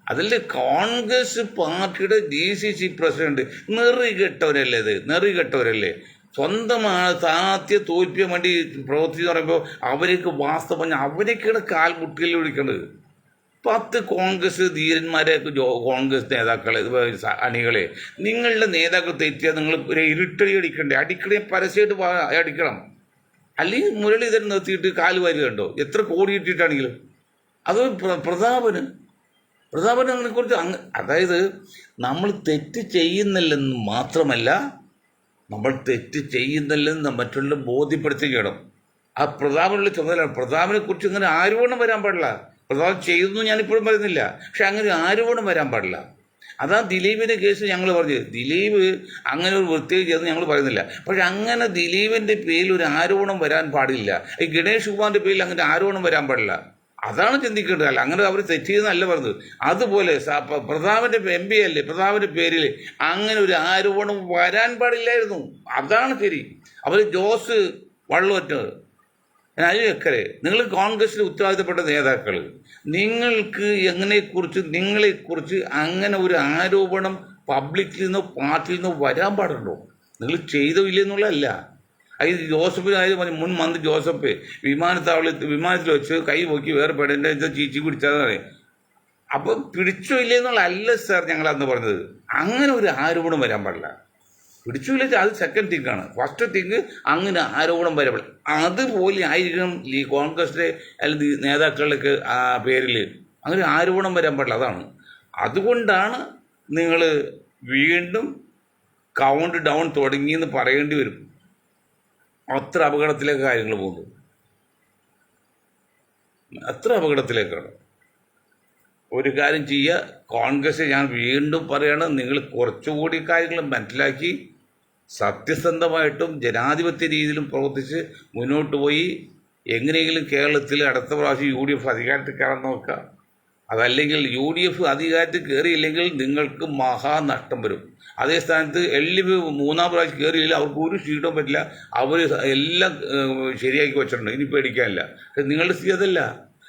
അതിൽ കോൺഗ്രസ് പാർട്ടിയുടെ DCC പ്രസിഡന്റ് നെറികെട്ടവരല്ലേ? സ്വന്തം സ്ഥാനാർത്ഥിയെ തോൽപ്പിക്കാൻ വേണ്ടി പ്രവർത്തിച്ച് പറയുമ്പോൾ അവർക്ക് വാസ്തവം പറഞ്ഞാൽ അവരൊക്കെയാണ് കാൽമുട്ടിൽ വിളിക്കേണ്ടത്. 10 കോൺഗ്രസ് ധീരന്മാരെ, കോൺഗ്രസ് നേതാക്കളെ, അണികളെ, നിങ്ങളുടെ നേതാക്കൾ തെറ്റിയാൽ നിങ്ങൾ ഒരു ഇരുട്ടടി അടിക്കണ്ടേ? അടിക്കണേ പരസ്യമായിട്ട് അടിക്കണം. അല്ലെങ്കിൽ മുരളീധരൻ നിർത്തിയിട്ട് കാല് വാരുകയുണ്ടോ? എത്ര കോടി ഇട്ടിട്ടാണെങ്കിലും അത് പ്രതാപനെ കുറിച്ച് അതായത് നമ്മൾ തെറ്റ് ചെയ്യുന്നില്ലെന്ന് മാത്രമല്ല, നമ്മൾ തെറ്റ് ചെയ്യുന്നില്ലെന്ന് മറ്റുള്ള ബോധ്യപ്പെടുത്തുകയാണ്. ആ പ്രതാപനുള്ള ചുമതല. പ്രതാപനെ കുറിച്ച് ഇങ്ങനെ ആരോപണം വരാൻ പാടില്ല. പ്രതാപൻ ചെയ്യുന്നു ഞാനിപ്പോഴും പറയുന്നില്ല, പക്ഷെ അങ്ങനെ ആരോപണം വരാൻ പാടില്ല. അതാ ദിലീപിൻ്റെ കേസ് ഞങ്ങൾ പറഞ്ഞത്. ദിലീപ് അങ്ങനെ ഒരു വൃത്തിയും ചെയ്തെന്ന് ഞങ്ങൾ പറയുന്നില്ല, പക്ഷെ അങ്ങനെ ദിലീപിൻ്റെ പേരിൽ ഒരു ആരോപണം വരാൻ പാടില്ല. ഈ ഗണേഷ് കുമാറിൻ്റെ പേരിൽ അങ്ങനെ ആരോപണം വരാൻ പാടില്ല. അതാണ് ചിന്തിക്കേണ്ടത്. അല്ല അങ്ങനെ അവർ തെറ്റ് ചെയ്തെന്നല്ല പറഞ്ഞത്. അതുപോലെ പ്രതാപൻ്റെ MP അല്ലേ, പ്രതാപൻ്റെ പേരിൽ അങ്ങനെ ഒരു ആരോപണം വരാൻ പാടില്ലായിരുന്നു. അതാണ് ശരി. അവർ ജോസ് വള്ളോറ്റ്, അനിലക്കരെ, നിങ്ങൾ കോൺഗ്രസിൽ ഉത്തരവാദിത്തപ്പെട്ട നേതാക്കൾ, നിങ്ങൾക്ക് നിങ്ങളെക്കുറിച്ച് അങ്ങനെ ഒരു ആരോപണം പബ്ലിക്കിൽ നിന്നോ പാർട്ടിയിൽ നിന്നോ വരാൻ പാടുണ്ടോ? നിങ്ങൾ ചെയ്തോ ഇല്ലെന്നുള്ളതല്ല. അത് ജോസഫിനായാലും മുൻ മന്ത്രി ജോസഫ് വിമാനത്തിൽ വെച്ച് കൈ നോക്കി വേറെ പെടേണ്ട എന്താ ചീച്ചി പിടിച്ചാൽ അപ്പം പിടിച്ചോ ഇല്ലെന്നുള്ളതല്ല സാർ ഞങ്ങളന്ന് പറഞ്ഞത്. അങ്ങനെ ഒരു ആരോപണം വരാൻ പാടില്ല. പിടിച്ചില്ല അത് സെക്കൻഡ് തിങ്കാണ്. ഫസ്റ്റ് തിങ്ക് അങ്ങനെ ആരോപണം വരാൻ പാടില്ല. അതുപോലെ ആയിരിക്കണം ഈ കോൺഗ്രസിലെ അല്ലെങ്കിൽ നേതാക്കളുടെ പേരിൽ അങ്ങനെ ആരോപണം വരാൻ പാടില്ല. അതാണ്. അതുകൊണ്ടാണ് നിങ്ങൾ വീണ്ടും കൗണ്ട് ഡൗൺ തുടങ്ങിയെന്ന് പറയേണ്ടി വരും. അത്ര അപകടത്തിലേക്ക് കാര്യങ്ങൾ പോകുന്നു. അത്ര അപകടത്തിലേക്കാണ്. ഒരു കാര്യം ചെയ്യുക, കോൺഗ്രസ് ഞാൻ വീണ്ടും പറയണം, നിങ്ങൾ കുറച്ചുകൂടി കാര്യങ്ങൾ മനസ്സിലാക്കി സത്യസന്ധമായിട്ടും ജനാധിപത്യ രീതിയിലും പ്രവർത്തിച്ച് മുന്നോട്ട് പോയി എങ്ങനെയെങ്കിലും കേരളത്തിൽ അടുത്ത പ്രാവശ്യം UDF അധികാരത്തിൽ കയറാൻ നോക്കുക. അതല്ലെങ്കിൽ UDF അധികാരത്തിൽ കയറിയില്ലെങ്കിൽ നിങ്ങൾക്ക് മഹാനഷ്ടം വരും. അതേ സ്ഥാനത്ത് LDF മൂന്നാം പ്രാവശ്യം കയറിയില്ല, അവർക്ക് ഒരു സീറ്റും പറ്റില്ല. അവർ എല്ലാം ശരിയാക്കി വെച്ചിട്ടുണ്ട്, ഇനി പേടിക്കാനില്ല. നിങ്ങളുടെ സ്ഥിതി അതല്ല.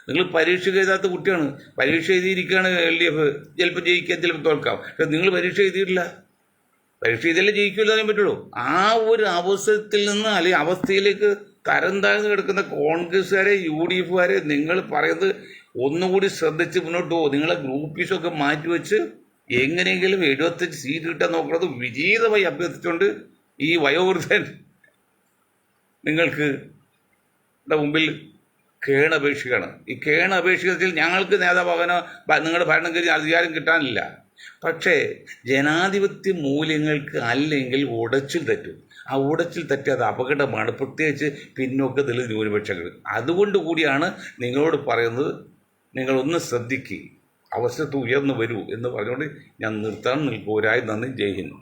നിങ്ങൾ പരീക്ഷ എഴുതാത്ത കുട്ടിയാണ്. പരീക്ഷ എഴുതിയിരിക്കുകയാണ് LDF. ചിലപ്പോൾ ജയിക്കാം, ചിലപ്പോൾ തോൽക്കാം. പക്ഷെ നിങ്ങൾ പരീക്ഷ എഴുതിയിട്ടില്ല. പരീക്ഷ എഴുതിയാലേ ജയിക്കില്ല അറിയാൻ പറ്റുള്ളൂ. ആ ഒരു അവസരത്തിൽ നിന്ന് അല്ലെങ്കിൽ അവസ്ഥയിലേക്ക് തരം താഴ്ന്നു കിടക്കുന്ന കോൺഗ്രസ്സുകാരെ UDFകാരെ നിങ്ങൾ പറയുന്നത് ഒന്നുകൂടി ശ്രദ്ധിച്ച് മുന്നോട്ട് പോകും. നിങ്ങളെ ഗ്രൂപ്പീസൊക്കെ മാറ്റിവെച്ച് എങ്ങനെയെങ്കിലും 75 സീറ്റ് കിട്ടാൻ നോക്കുന്നത് വിജീതമായി അഭ്യർത്ഥിച്ചുകൊണ്ട് ഈ വയോവൃദ്ധൻ നിങ്ങൾക്ക് മുമ്പിൽ കേണപേക്ഷിക്കുകയാണ്. ഈ കേണപേക്ഷിക്കത്തിൽ ഞങ്ങൾക്ക് നേതാവാകാനോ നിങ്ങളുടെ ഭരണം കഴിഞ്ഞ് അധികാരം കിട്ടാനില്ല. പക്ഷേ ജനാധിപത്യ മൂല്യങ്ങൾക്ക് അല്ലെങ്കിൽ ഉടച്ചിൽ തെറ്റും. ആ ഉടച്ചിൽ തെറ്റിയത് അപകടമാണ്, പ്രത്യേകിച്ച് പിന്നോക്ക ദളിത് ന്യൂനപക്ഷങ്ങൾ. അതുകൊണ്ട് കൂടിയാണ് നിങ്ങളോട് പറയുന്നത്, നിങ്ങളൊന്ന് ശ്രദ്ധിക്കുക, അവസരത്ത് ഉയർന്നു വരൂ എന്ന് പറഞ്ഞുകൊണ്ട് ഞാൻ നിർത്താൻ നിൽക്കൂരായി. നന്ദി. ജയ് ഹിന്ദ്.